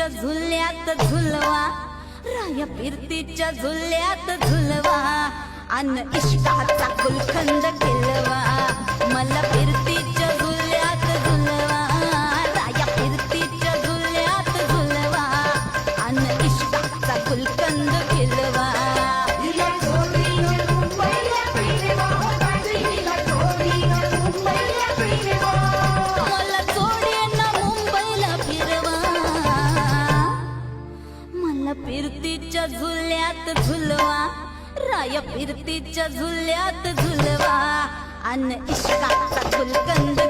फिरतीच्या झुल्यात झुलवा, राया फिरतीच्या झुल्यात झुलवा, अन इश्काचा गुलखंद केलवा. मला फिरतीच्या झुल्यात झुलवा, राया फिरतीच्या झुल्यात झुलवा, अन इश्काचा गुलखंद केलवा. मला जोडीनं मुंबईला फिरवा, मला फिरतीच्या झुल्यात झुलवा, राया फिरतीच्या झुल्यात झुलवा, अन इश्काचा गुलकंद